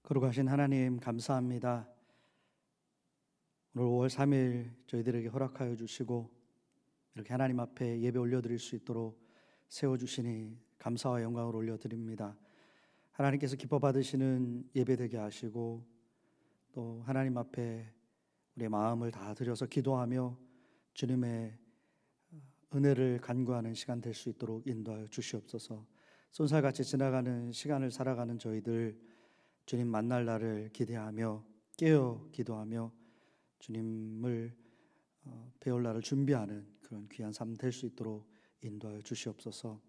거룩하신 하나님 감사합니다. 오늘 5월 3일 저희들에게 허락하여 주시고 이렇게 하나님 앞에 예배 올려드릴 수 있도록 세워주시니 감사와 영광을 올려드립니다. 하나님께서 기뻐 받으시는 예배 되게 하시고 또 하나님 앞에 우리의 마음을 다 드려서 기도하며 주님의 은혜를 간구하는 시간 될 수 있도록 인도하여 주시옵소서. 쏜살같이 지나가는 시간을 살아가는 저희들 주님 만날 날을 기대하며 깨어 기도하며 주님을 배울 날을 준비하는 그런 귀한 삶 될 수 있도록 인도하여 주시옵소서.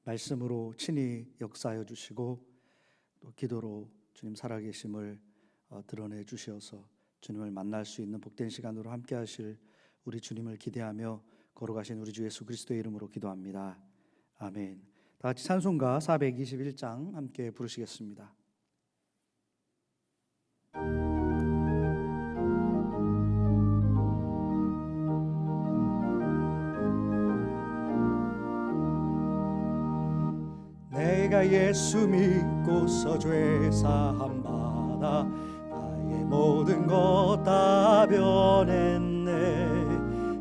말씀으로 친히 역사하여 주시고 또 기도로 주님 살아계심을 드러내 주시어서 주님을 만날 수 있는 복된 시간으로 함께 하실 우리 주님을 기대하며 거룩하신 우리 주 예수 그리스도의 이름으로 기도합니다. 아멘. 다 같이 찬송가 421장 함께 부르시겠습니다. 내가 예수 믿고서 죄 사함 받아 나의 모든 것 다 변했네.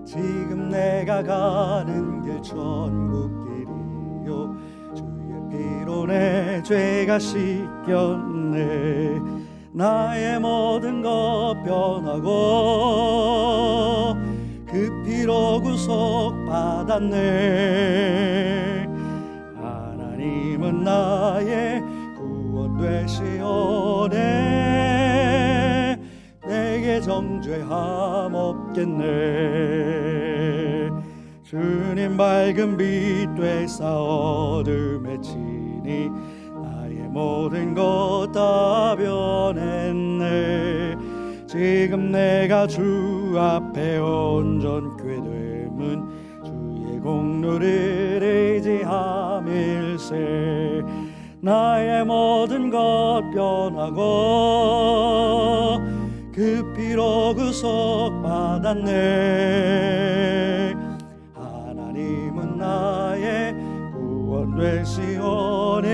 지금 내가 가는 길 천국길이요 주의 피로 내 죄가 씻겼네. 나의 모든 것 변하고 그 피로 구속 받았네. 하나님은 나의 구원 되시오네. 내게 정죄함 없겠네. 주님 밝은 빛 되사 어둠에 치니 나의 모든 것 다 변했네. 지금 내가 주 앞에 온전케 됨은 주의 공로를 의지함일세. 나의 모든 것 변하고 그 피로 구속 받았네. 하나님은 나의 구원 되시오네.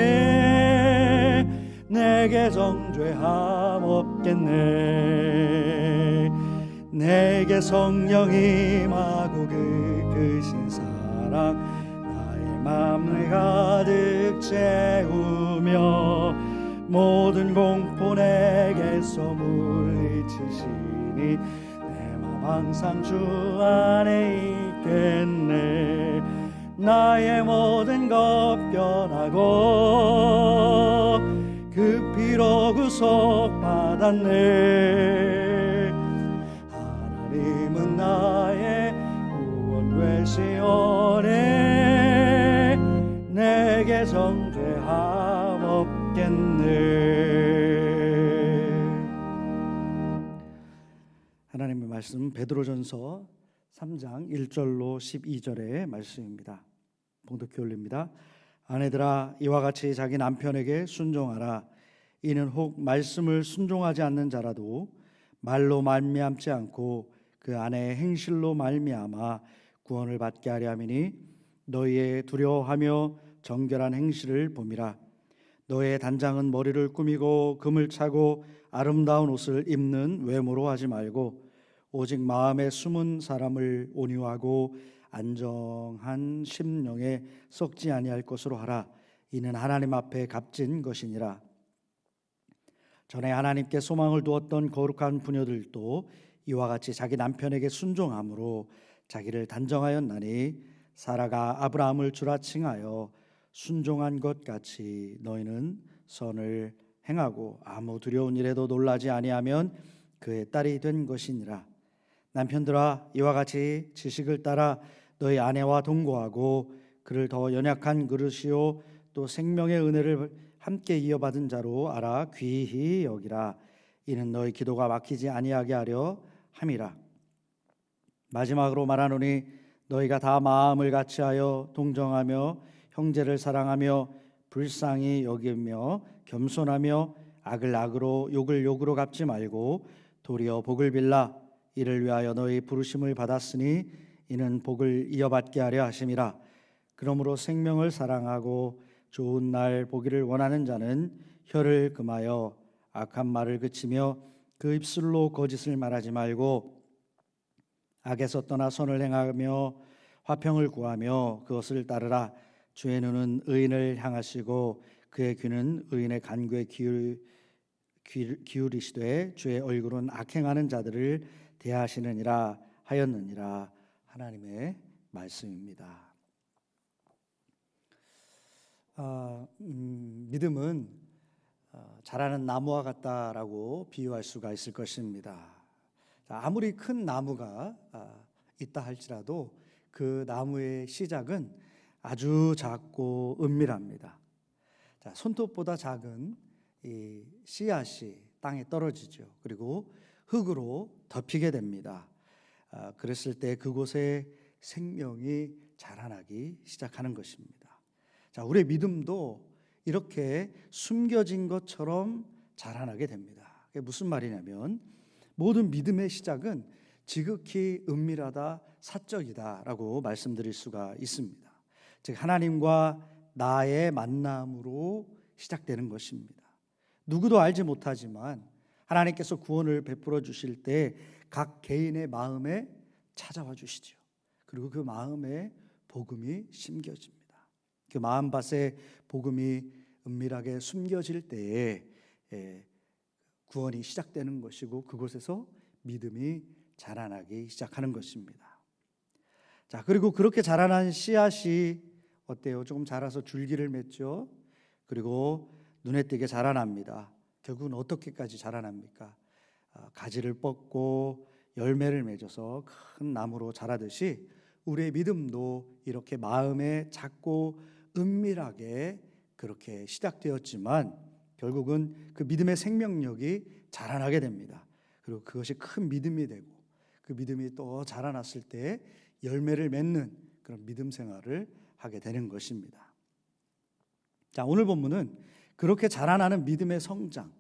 내게 정죄함 없겠네. 내게 성령 임하고 그 크신 사랑 나의 맘을 가득 채우며 모든 공포 내게서 물리치시니 내 맘 항상 주 안에 있겠네. 나의 모든 것 변하고 그 피로 구속 받았네. 하나님은 나의 구원 되시오네. 내게 정죄함 없겠네. 하나님의 말씀 베드로전서 3장 1절로 12절의 말씀입니다. 봉독해 올립니다. 아내들아 이와 같이 자기 남편에게 순종하라. 이는 혹 말씀을 순종하지 않는 자라도 말로 말미암지 않고 그 아내의 행실로 말미암아 구원을 받게 하려 함이니 너희의 두려워하며 정결한 행실을 봄이라. 너의 단장은 머리를 꾸미고 금을 차고 아름다운 옷을 입는 외모로 하지 말고 오직 마음에 숨은 사람을 온유하고 안정한 심령에 썩지 아니할 것으로 하라. 이는 하나님 앞에 값진 것이니라. 전에 하나님께 소망을 두었던 거룩한 부녀들도 이와 같이 자기 남편에게 순종함으로 자기를 단정하였나니 사라가 아브라함을 주라 칭하여 순종한 것 같이 너희는 선을 행하고 아무 두려운 일에도 놀라지 아니하면 그의 딸이 된 것이니라. 남편들아 이와 같이 지식을 따라 너희 아내와 동거하고 그를 더 연약한 그릇이요 또 생명의 은혜를 함께 이어받은 자로 알아 귀히 여기라. 이는 너희 기도가 막히지 아니하게 하려 함이라. 마지막으로 말하노니 너희가 다 마음을 같이하여 동정하며 형제를 사랑하며 불쌍히 여기며 겸손하며 악을 악으로 욕을 욕으로 갚지 말고 도리어 복을 빌라. 이를 위하여 너희 부르심을 받았으니 이는 복을 이어받게 하려 하심이라. 그러므로 생명을 사랑하고 좋은 날 보기를 원하는 자는 혀를 금하여 악한 말을 그치며 그 입술로 거짓을 말하지 말고 악에서 떠나 선을 행하며 화평을 구하며 그것을 따르라. 주의 눈은 의인을 향하시고 그의 귀는 의인의 간구에 기울이시되 주의 얼굴은 악행하는 자들을 대하시느니라 하였느니라. 하나님의 말씀입니다. 믿음은 자라는 나무와 같다라고 비유할 수가 있을 것입니다. 아무리 큰 나무가 있다 할지라도 그 나무의 시작은 아주 작고 은밀합니다. 손톱보다 작은 이 씨앗이 땅에 떨어지죠. 그리고 흙으로 덮이게 됩니다. 그랬을 때 그곳에 생명이 자라나기 시작하는 것입니다. 우리의 믿음도 이렇게 숨겨진 것처럼 자라나게 됩니다. 그게 무슨 말이냐면 모든 믿음의 시작은 지극히 은밀하다, 사적이다라고 말씀드릴 수가 있습니다. 즉 하나님과 나의 만남으로 시작되는 것입니다. 누구도 알지 못하지만 하나님께서 구원을 베풀어 주실 때 각 개인의 마음에 찾아와 주시죠. 그리고 그 마음에 복음이 심겨집니다. 그 마음밭에 복음이 은밀하게 숨겨질 때에 구원이 시작되는 것이고 그곳에서 믿음이 자라나기 시작하는 것입니다. 그리고 그렇게 자라난 씨앗이 어때요? 조금 자라서 줄기를 맺죠. 그리고 눈에 띄게 자라납니다. 결국은 어떻게까지 자라납니까? 가지를 뻗고 열매를 맺어서 큰 나무로 자라듯이 우리의 믿음도 이렇게 마음에 작고 은밀하게 그렇게 시작되었지만 결국은 그 믿음의 생명력이 자라나게 됩니다. 그리고 그것이 큰 믿음이 되고 그 믿음이 또 자라났을 때 열매를 맺는 그런 믿음 생활을 하게 되는 것입니다. 오늘 본문은 그렇게 자라나는 믿음의 성장,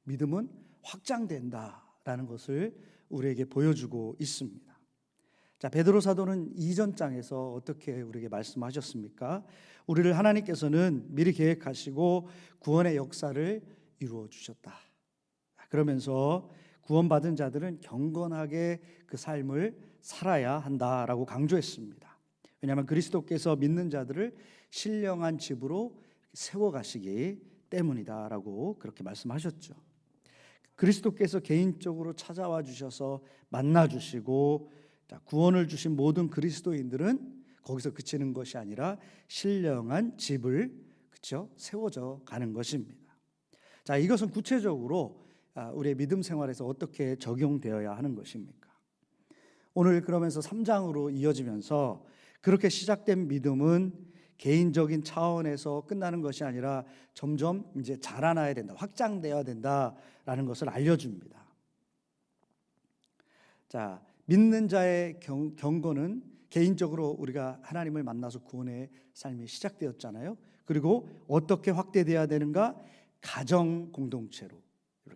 믿음은 확장된다라는 것을 우리에게 보여주고 있습니다. 베드로 사도는 이전 장에서 어떻게 우리에게 말씀하셨습니까? 우리를 하나님께서는 미리 계획하시고 구원의 역사를 이루어 주셨다. 그러면서 구원받은 자들은 경건하게 그 삶을 살아야 한다라고 강조했습니다. 왜냐하면 그리스도께서 믿는 자들을 신령한 집으로 세워가시기 때문이다라고 그렇게 말씀하셨죠. 그리스도께서 개인적으로 찾아와 주셔서 만나 주시고 구원을 주신 모든 그리스도인들은 거기서 그치는 것이 아니라 신령한 집을 세워져 가는 것입니다. 이것은 구체적으로 우리의 믿음 생활에서 어떻게 적용되어야 하는 것입니까? 오늘 그러면서 3장으로 이어지면서 그렇게 시작된 믿음은 개인적인 차원에서 끝나는 것이 아니라 점점 이제 자라나야 된다, 확장되어야 된다라는 것을 알려줍니다. 믿는 자의 경건은 개인적으로 우리가 하나님을 만나서 구원의 삶이 시작되었잖아요. 그리고 어떻게 확대되어야 되는가? 가정 공동체로,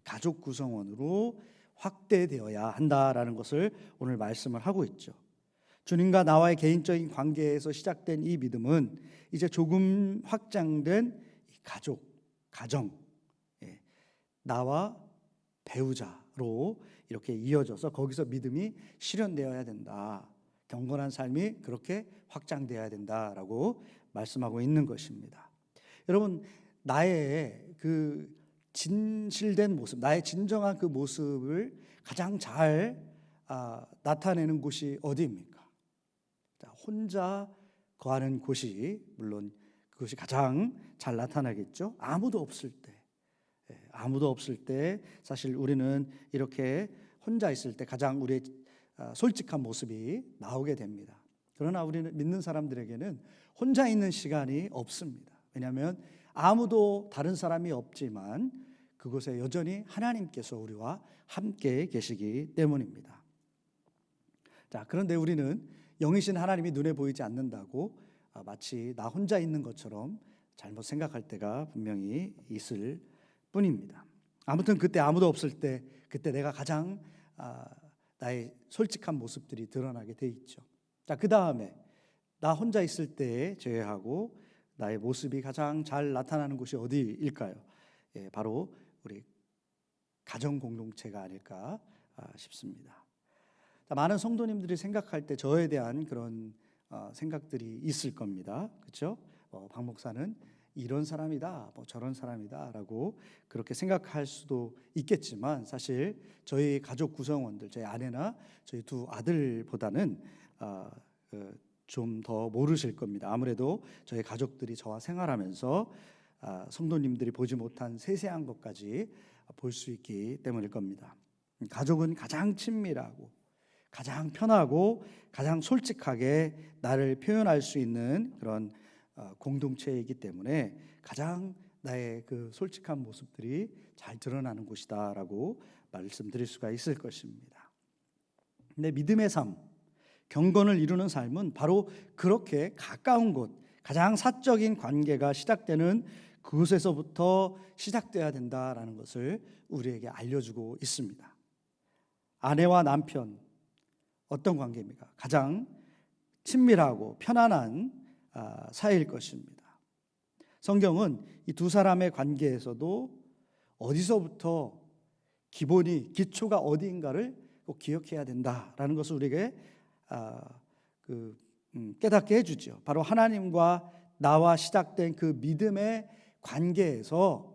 가족 구성원으로 확대되어야 한다라는 것을 오늘 말씀을 하고 있죠. 주님과 나와의 개인적인 관계에서 시작된 이 믿음은 이제 조금 확장된 가족, 가정, 나와 배우자로 이렇게 이어져서 거기서 믿음이 실현되어야 된다. 경건한 삶이 그렇게 확장되어야 된다라고 말씀하고 있는 것입니다. 여러분, 나의 그 진실된 모습, 나의 진정한 그 모습을 가장 잘 나타내는 곳이 어디입니까? 혼자 거하는 곳이 물론 그것이 가장 잘 나타나겠죠. 아무도 없을 때 사실 우리는 이렇게 혼자 있을 때 가장 우리의 솔직한 모습이 나오게 됩니다. 그러나 우리는 믿는 사람들에게는 혼자 있는 시간이 없습니다. 왜냐하면 아무도 다른 사람이 없지만 그곳에 여전히 하나님께서 우리와 함께 계시기 때문입니다. 그런데 우리는 영이신 하나님이 눈에 보이지 않는다고 마치 나 혼자 있는 것처럼 잘못 생각할 때가 분명히 있을 뿐입니다. 아무튼 그때 아무도 없을 때 그때 내가 가장 나의 솔직한 모습들이 드러나게 돼 있죠. 그 다음에 나 혼자 있을 때 제외하고 나의 모습이 가장 잘 나타나는 곳이 어디일까요? 바로 우리 가정 공동체가 아닐까 싶습니다. 많은 성도님들이 생각할 때 저에 대한 그런 생각들이 있을 겁니다. 그렇죠? 박 목사는 이런 사람이다, 저런 사람이다라고 그렇게 생각할 수도 있겠지만 사실 저희 가족 구성원들, 저희 아내나 저희 두 아들보다는 좀 더 모르실 겁니다. 아무래도 저희 가족들이 저와 생활하면서 성도님들이 보지 못한 세세한 것까지 볼 수 있기 때문일 겁니다. 가족은 가장 친밀하고 가장 편하고 가장 솔직하게 나를 표현할 수 있는 그런 공동체이기 때문에 가장 나의 그 솔직한 모습들이 잘 드러나는 곳이다라고 말씀드릴 수가 있을 것입니다. 근데 믿음의 삶, 경건을 이루는 삶은 바로 그렇게 가까운 곳, 가장 사적인 관계가 시작되는 그곳에서부터 시작돼야 된다라는 것을 우리에게 알려주고 있습니다. 아내와 남편, 어떤 관계입니까? 가장 친밀하고 편안한 사이일 것입니다. 성경은 이 두 사람의 관계에서도 어디서부터 기초가 어디인가를 꼭 기억해야 된다라는 것을 우리에게 깨닫게 해주죠. 바로 하나님과 나와 시작된 그 믿음의 관계에서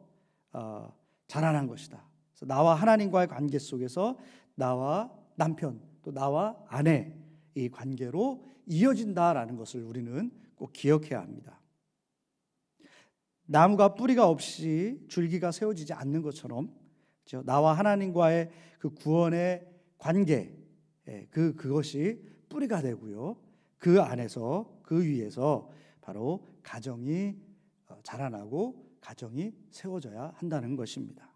자라난 것이다. 그래서 나와 하나님과의 관계 속에서 나와 남편 또 나와 아내 이 관계로 이어진다라는 것을 우리는 꼭 기억해야 합니다. 나무가 뿌리가 없이 줄기가 세워지지 않는 것처럼 나와 하나님과의 그 구원의 관계 그것이 뿌리가 되고요. 그 안에서 그 위에서 바로 가정이 자라나고 가정이 세워져야 한다는 것입니다.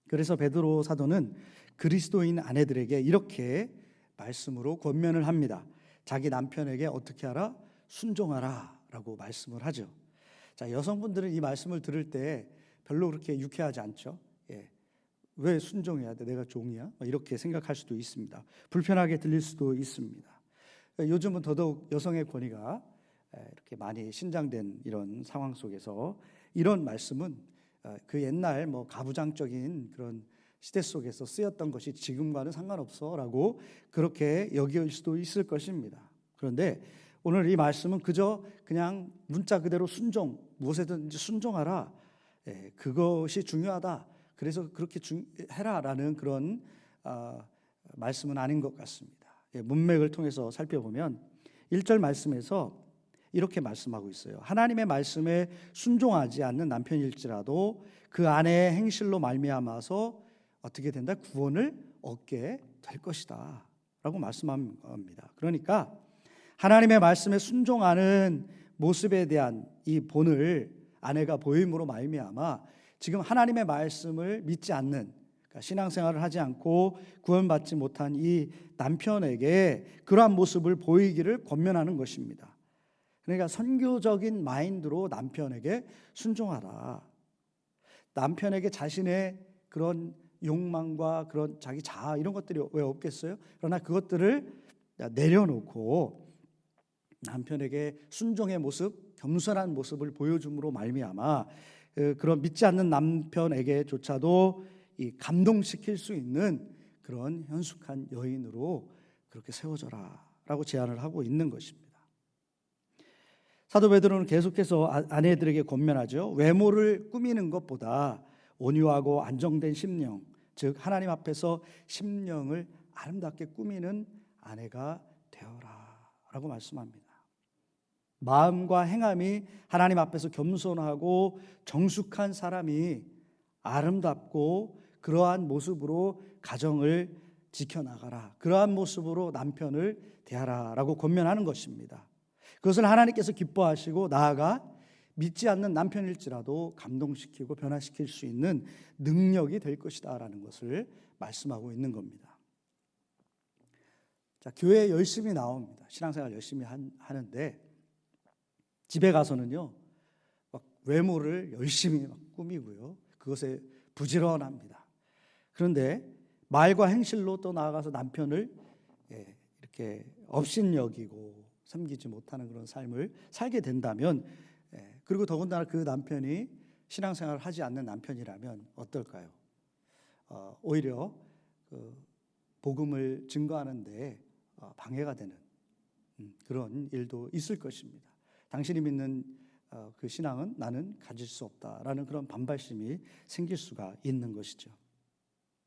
그래서 베드로 사도는 그리스도인 아내들에게 이렇게 말씀으로 권면을 합니다. 자기 남편에게 어떻게 하라? 순종하라 라고 말씀을 하죠. 자, 여성분들은 이 말씀을 들을 때 별로 그렇게 유쾌하지 않죠. 왜 순종해야 돼? 내가 종이야? 이렇게 생각할 수도 있습니다. 불편하게 들릴 수도 있습니다. 요즘은 더더욱 여성의 권위가 이렇게 많이 신장된 이런 상황 속에서 이런 말씀은 그 옛날 가부장적인 그런 시대 속에서 쓰였던 것이 지금과는 상관없어라고 그렇게 여길 수도 있을 것입니다. 그런데 오늘 이 말씀은 그냥 문자 그대로 순종, 무엇에든지 순종하라. 그것이 중요하다. 그래서 그렇게 해라라는 그런 말씀은 아닌 것 같습니다. 문맥을 통해서 살펴보면 1절 말씀에서 이렇게 말씀하고 있어요. 하나님의 말씀에 순종하지 않는 남편일지라도 그 아내의 행실로 말미암아서 어떻게 된다? 구원을 얻게 될 것이다 라고 말씀합니다. 그러니까 하나님의 말씀에 순종하는 모습에 대한 이 본을 아내가 보임으로 말미암아 지금 하나님의 말씀을 믿지 않는, 그러니까 신앙생활을 하지 않고 구원받지 못한 이 남편에게 그러한 모습을 보이기를 권면하는 것입니다. 그러니까 선교적인 마인드로 남편에게 순종하라. 남편에게 자신의 그런 욕망과 그런 자기 자아 이런 것들이 왜 없겠어요? 그러나 그것들을 내려놓고 남편에게 순종의 모습, 겸손한 모습을 보여줌으로 말미암아 그런 믿지 않는 남편에게조차도 이 감동시킬 수 있는 그런 현숙한 여인으로 그렇게 세워져라라고 제안을 하고 있는 것입니다. 사도 베드로는 계속해서 아내들에게 권면하죠. 외모를 꾸미는 것보다 온유하고 안정된 심령, 즉 하나님 앞에서 심령을 아름답게 꾸미는 아내가 되어라라고 말씀합니다. 마음과 행함이 하나님 앞에서 겸손하고 정숙한 사람이 아름답고 그러한 모습으로 가정을 지켜나가라. 그러한 모습으로 남편을 대하라라고 권면하는 것입니다. 그것을 하나님께서 기뻐하시고 나아가 믿지 않는 남편일지라도 감동시키고 변화시킬 수 있는 능력이 될 것이다라는 것을 말씀하고 있는 겁니다. 자, 교회에 열심히 나옵니다. 신앙생활 열심히 하는데 집에 가서는요, 막 외모를 열심히 막 꾸미고요, 그것에 부지런합니다. 그런데 말과 행실로 또 나아가서 남편을 이렇게 업신여기고 섬기지 못하는 그런 삶을 살게 된다면, 그리고 더군다나 그 남편이 신앙생활을 하지 않는 남편이라면 어떨까요? 오히려 그 복음을 증거하는데 방해가 되는 그런 일도 있을 것입니다. 당신이 믿는 그 신앙은 나는 가질 수 없다라는 그런 반발심이 생길 수가 있는 것이죠.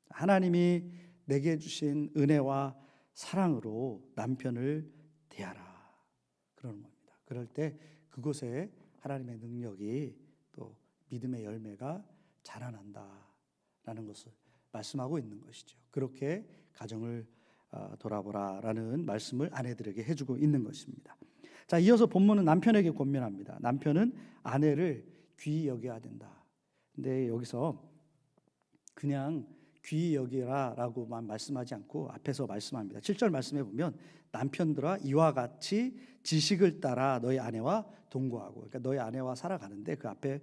하나님이 내게 주신 은혜와 사랑으로 남편을 대하라 그러는 겁니다. 그럴 때 그곳에 하나님의 능력이 또 믿음의 열매가 자라난다라는 것을 말씀하고 있는 것이죠. 그렇게 가정을 돌아보라라는 말씀을 아내들에게 해주고 있는 것입니다. 자, 이어서 본문은 남편에게 권면합니다. 남편은 아내를 귀히 여겨야 된다. 근데 여기서 그냥 귀히 여기라라고만 말씀하지 않고 앞에서 말씀합니다. 7절 말씀해 보면 남편들아 이와 같이 지식을 따라 너희 아내와 동거하고, 그러니까 너희 아내와 살아가는데 그 앞에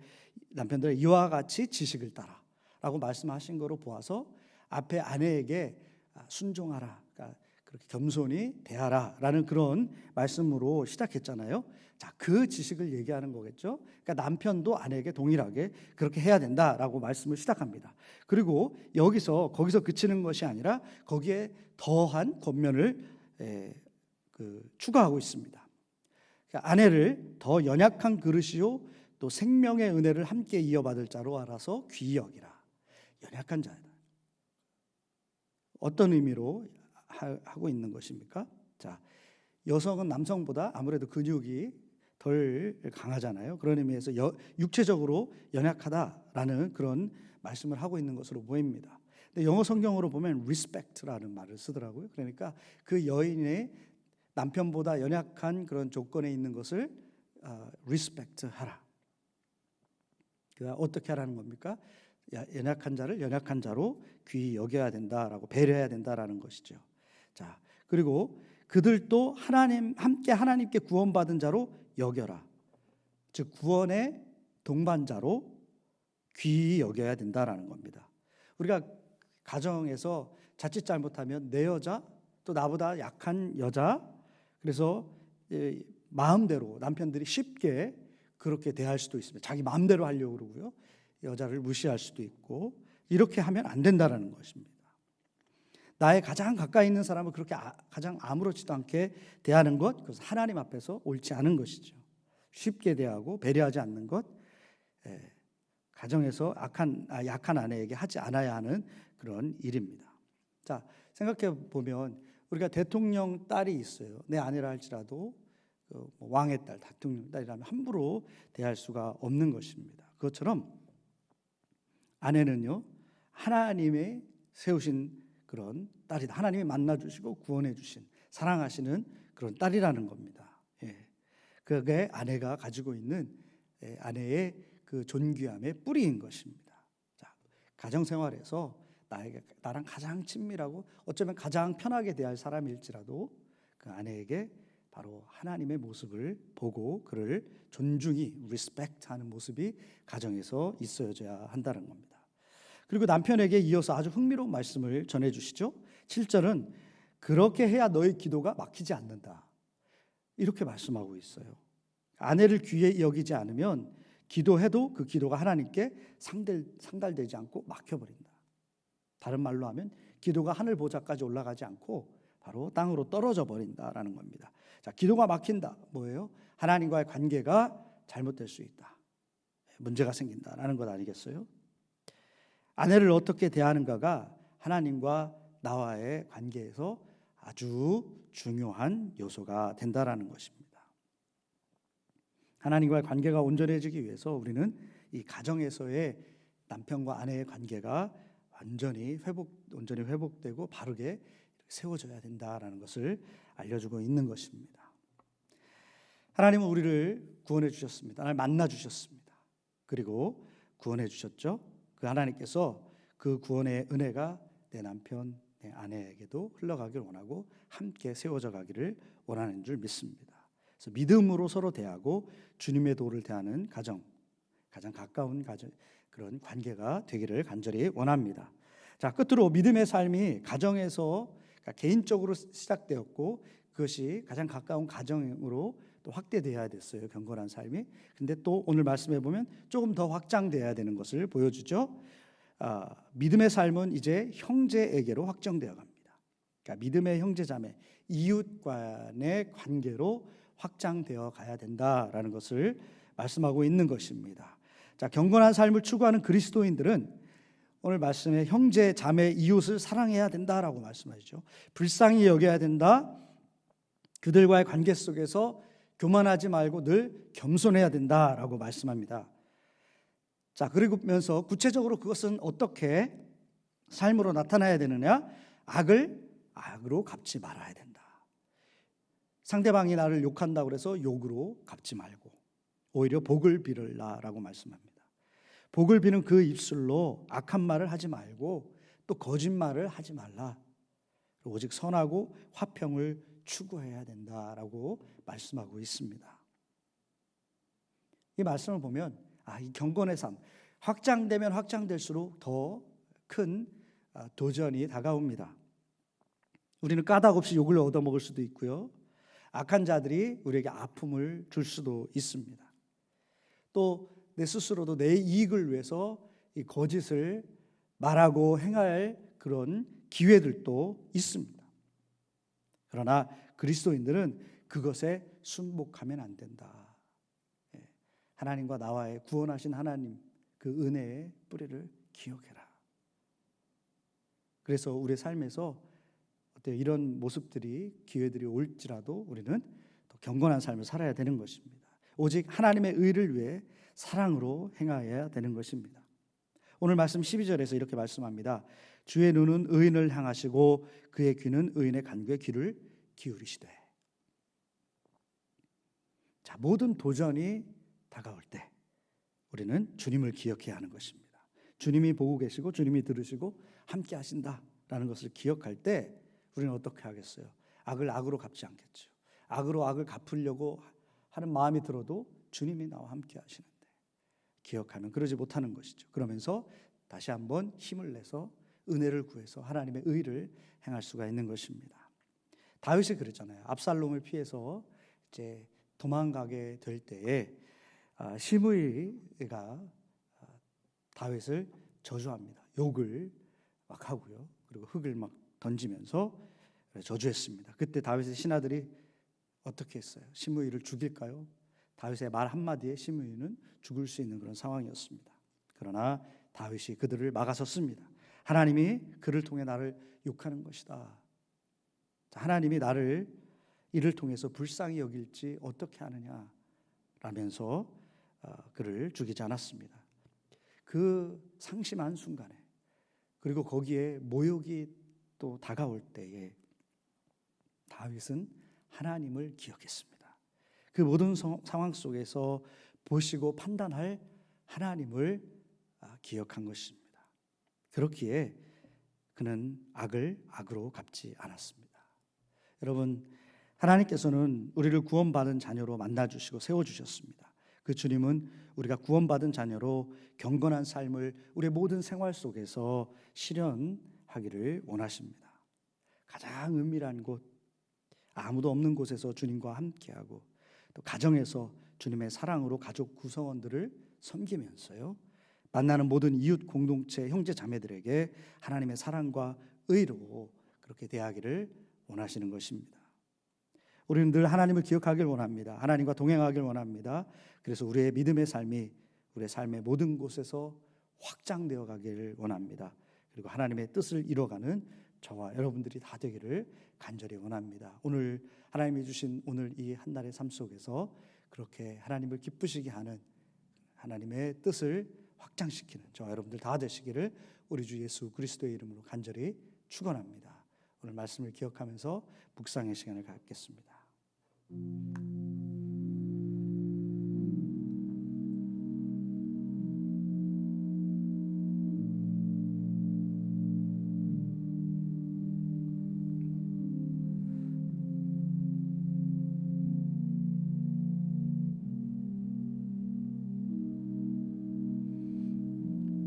남편들아 이와 같이 지식을 따라라고 말씀하신 거로 보아서 앞에 아내에게 순종하라, 그러니까 그렇게 겸손히 대하라라는 그런 말씀으로 시작했잖아요. 자, 그 지식을 얘기하는 거겠죠. 그러니까 남편도 아내에게 동일하게 그렇게 해야 된다라고 말씀을 시작합니다. 그리고 거기서 그치는 것이 아니라 거기에 더한 권면을 추가하고 있습니다. 그러니까 아내를 더 연약한 그릇이요 또 생명의 은혜를 함께 이어받을 자로 알아서 귀히 여기라. 연약한 자다. 어떤 의미로 하고 있는 것입니까? 자, 여성은 남성보다 아무래도 근육이 덜 강하잖아요. 그런 의미에서 육체적으로 연약하다라는 그런 말씀을 하고 있는 것으로 보입니다. 근데 영어 성경으로 보면 respect라는 말을 쓰더라고요. 그러니까 그 여인의 남편보다 연약한 그런 조건에 있는 것을 respect하라. 어떻게 하라는 겁니까? 연약한 자를 연약한 자로 귀히 여겨야 된다라고 배려해야 된다라는 것이죠. 자, 그리고 그들도 함께 하나님께 구원받은 자로 여겨라. 즉 구원의 동반자로 귀히 여겨야 된다라는 겁니다. 우리가 가정에서 자칫 잘못하면 내 여자 또 나보다 약한 여자, 그래서 마음대로 남편들이 쉽게 그렇게 대할 수도 있습니다. 자기 마음대로 하려고 그러고요. 여자를 무시할 수도 있고 이렇게 하면 안 된다라는 것입니다. 나의 가장 가까이 있는 사람을 그렇게 가장 아무렇지도 않게 대하는 것, 그것은 하나님 앞에서 옳지 않은 것이죠. 쉽게 대하고 배려하지 않는 것, 가정에서 약한 아내에게 하지 않아야 하는 그런 일입니다. 자, 생각해 보면 우리가 대통령 딸이 있어요. 내 아내라 할지라도 왕의 딸, 대통령 딸이라면 함부로 대할 수가 없는 것입니다. 그것처럼 아내는요, 하나님의 세우신 그런 딸이다. 하나님이 만나주시고 구원해주신 사랑하시는 그런 딸이라는 겁니다. 그게 아내가 가지고 있는 아내의 그 존귀함의 뿌리인 것입니다. 자, 가정생활에서 나랑 가장 친밀하고 어쩌면 가장 편하게 대할 사람일지라도 그 아내에게 바로 하나님의 모습을 보고 그를 존중히 리스펙트하는 모습이 가정에서 있어야 한다는 겁니다. 그리고 남편에게 이어서 아주 흥미로운 말씀을 전해주시죠. 7절은 그렇게 해야 너의 기도가 막히지 않는다. 이렇게 말씀하고 있어요. 아내를 귀히 여기지 않으면 기도해도 그 기도가 하나님께 상달되지 않고 막혀버린다. 다른 말로 하면 기도가 하늘 보좌까지 올라가지 않고 바로 땅으로 떨어져 버린다라는 겁니다. 자, 기도가 막힌다. 뭐예요? 하나님과의 관계가 잘못될 수 있다. 문제가 생긴다라는 것 아니겠어요? 아내를 어떻게 대하는가가 하나님과 나와의 관계에서 아주 중요한 요소가 된다라는 것입니다. 하나님과의 관계가 온전해지기 위해서 우리는 이 가정에서의 남편과 아내의 관계가 온전히 회복되고 바르게 세워져야 된다라는 것을 알려주고 있는 것입니다. 하나님은 우리를 구원해 주셨습니다. 하나님 만나 주셨습니다. 그리고 구원해 주셨죠. 그 하나님께서 그 구원의 은혜가 내 남편, 내 아내에게도 흘러가길 원하고 함께 세워져 가기를 원하는 줄 믿습니다. 그래서 믿음으로 서로 대하고 주님의 도를 대하는 가정, 가장 가까운 그런 관계가 되기를 간절히 원합니다. 자, 끝으로 믿음의 삶이 가정에서 그러니까 개인적으로 시작되었고 그것이 가장 가까운 가정으로 또 확대돼야 됐어요. 경건한 삶이. 근데 또 오늘 말씀해 보면 조금 더 확장돼야 되는 것을 보여주죠. 믿음의 삶은 이제 형제에게로 확정되어 갑니다. 그러니까 믿음의 형제자매, 이웃 간의 관계로 확장되어 가야 된다라는 것을 말씀하고 있는 것입니다. 자, 경건한 삶을 추구하는 그리스도인들은 오늘 말씀에 형제, 자매, 이웃을 사랑해야 된다라고 말씀하시죠. 불쌍히 여겨야 된다. 그들과의 관계 속에서 교만하지 말고 늘 겸손해야 된다라고 말씀합니다. 자, 그러면서 구체적으로 그것은 어떻게 삶으로 나타나야 되느냐? 악을 악으로 갚지 말아야 된다. 상대방이 나를 욕한다고 해서 욕으로 갚지 말고 오히려 복을 빌으라라고 말씀합니다. 복을 비는 그 입술로 악한 말을 하지 말고 또 거짓말을 하지 말라. 오직 선하고 화평을 추구해야 된다라고 말씀하고 있습니다. 이 말씀을 보면 이 경건의 삶 확장되면 확장될수록 더 큰 도전이 다가옵니다. 우리는 까닭없이 욕을 얻어먹을 수도 있고요. 악한 자들이 우리에게 아픔을 줄 수도 있습니다. 또 내 스스로도 내 이익을 위해서 이 거짓을 말하고 행할 그런 기회들도 있습니다. 그러나 그리스도인들은 그것에 순복하면 안 된다. 하나님과 나와의 구원하신 하나님 그 은혜의 뿌리를 기억해라. 그래서 우리의 삶에서 이런 모습들이 기회들이 올지라도 우리는 더 경건한 삶을 살아야 되는 것입니다. 오직 하나님의 의를 위해 사랑으로 행하여야 되는 것입니다. 오늘 말씀 12절에서 이렇게 말씀합니다. 주의 눈은 의인을 향하시고 그의 귀는 의인의 간구에 귀를 기울이시되. 자, 모든 도전이 다가올 때 우리는 주님을 기억해야 하는 것입니다. 주님이 보고 계시고 주님이 들으시고 함께 하신다라는 것을 기억할 때 우리는 어떻게 하겠어요? 악을 악으로 갚지 않겠죠. 악으로 악을 갚으려고 하는 마음이 들어도 주님이 나와 함께 하시는데 기억하면 그러지 못하는 것이죠. 그러면서 다시 한번 힘을 내서 은혜를 구해서 하나님의 의를 행할 수가 있는 것입니다. 다윗이 그랬잖아요. 압살롬을 피해서 이제 도망가게 될 때에 시므이가 다윗을 저주합니다. 욕을 막 하고요. 그리고 흙을 막 던지면서 저주했습니다. 그때 다윗의 신하들이 어떻게 했어요? 시므이를 죽일까요? 다윗의 말 한마디에 시므이는 죽을 수 있는 그런 상황이었습니다. 그러나 다윗이 그들을 막아섰습니다. 하나님이 그를 통해 나를 욕하는 것이다. 하나님이 나를 이를 통해서 불쌍히 여길지 어떻게 하느냐 라면서 그를 죽이지 않았습니다. 그 상심한 순간에 그리고 거기에 모욕이 또 다가올 때에 다윗은 하나님을 기억했습니다. 그 모든 상황 속에서 보시고 판단할 하나님을 기억한 것입니다. 그렇기에 그는 악을 악으로 갚지 않았습니다. 여러분, 하나님께서는 우리를 구원받은 자녀로 만나주시고 세워주셨습니다. 그 주님은 우리가 구원받은 자녀로 경건한 삶을 우리의 모든 생활 속에서 실현하기를 원하십니다. 가장 은밀한 곳, 아무도 없는 곳에서 주님과 함께하고 또 가정에서 주님의 사랑으로 가족 구성원들을 섬기면서요, 만나는 모든 이웃 공동체 형제 자매들에게 하나님의 사랑과 의로 그렇게 대하기를 원하시는 것입니다. 우리는 늘 하나님을 기억하길 원합니다. 하나님과 동행하길 원합니다. 그래서 우리의 믿음의 삶이 우리의 삶의 모든 곳에서 확장되어 가기를 원합니다. 그리고 하나님의 뜻을 이뤄가는 저와 여러분들이 다 되기를 간절히 원합니다. 오늘 하나님이 주신 오늘 이 한 달의 삶 속에서 그렇게 하나님을 기쁘시게 하는 하나님의 뜻을 확장시키는 저와 여러분들 다 되시기를 우리 주 예수 그리스도의 이름으로 간절히 축원합니다. 오늘 말씀을 기억하면서 묵상의 시간을 갖겠습니다.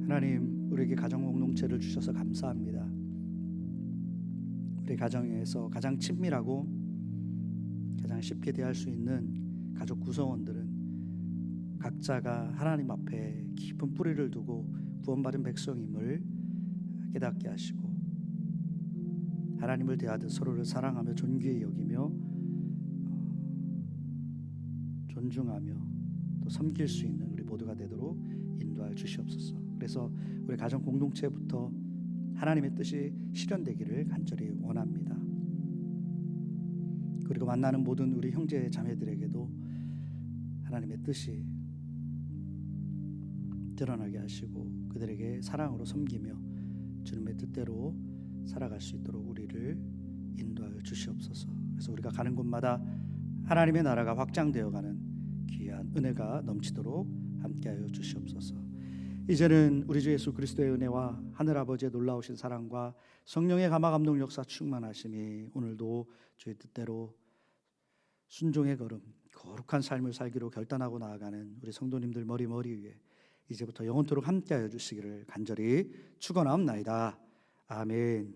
하나님, 우리에게 가정 공동체를 주셔서 감사합니다. 우리 가정에서 가장 친밀하고 가장 쉽게 대할 수 있는 가족 구성원들은 각자가 하나님 앞에 깊은 뿌리를 두고 구원받은 백성임을 깨닫게 하시고, 하나님을 대하듯 서로를 사랑하며 존귀히 여기며 존중하며 또 섬길 수 있는 우리 모두가 되도록 인도하여 주시옵소서. 그래서 우리 가정 공동체부터 하나님의 뜻이 실현되기를 간절히 원합니다. 그리고 만나는 모든 우리 형제 자매들에게도 하나님의 뜻이 드러나게 하시고 그들에게 사랑으로 섬기며 주님의 뜻대로 살아갈 수 있도록 우리를 인도하여 주시옵소서. 그래서 우리가 가는 곳마다 하나님의 나라가 확장되어가는 귀한 은혜가 넘치도록 함께하여 주시옵소서. 이제는 우리 주 예수 그리스도의 은혜와 하늘아버지의 놀라우신 사랑과 성령의 감화 감동 역사 충만하심이 오늘도 주의 뜻대로 순종의 걸음, 거룩한 삶을 살기로 결단하고 나아가는 우리 성도님들 머리 위에 이제부터 영원토록 함께하여 주시기를 간절히 축원하옵나이다. 아멘.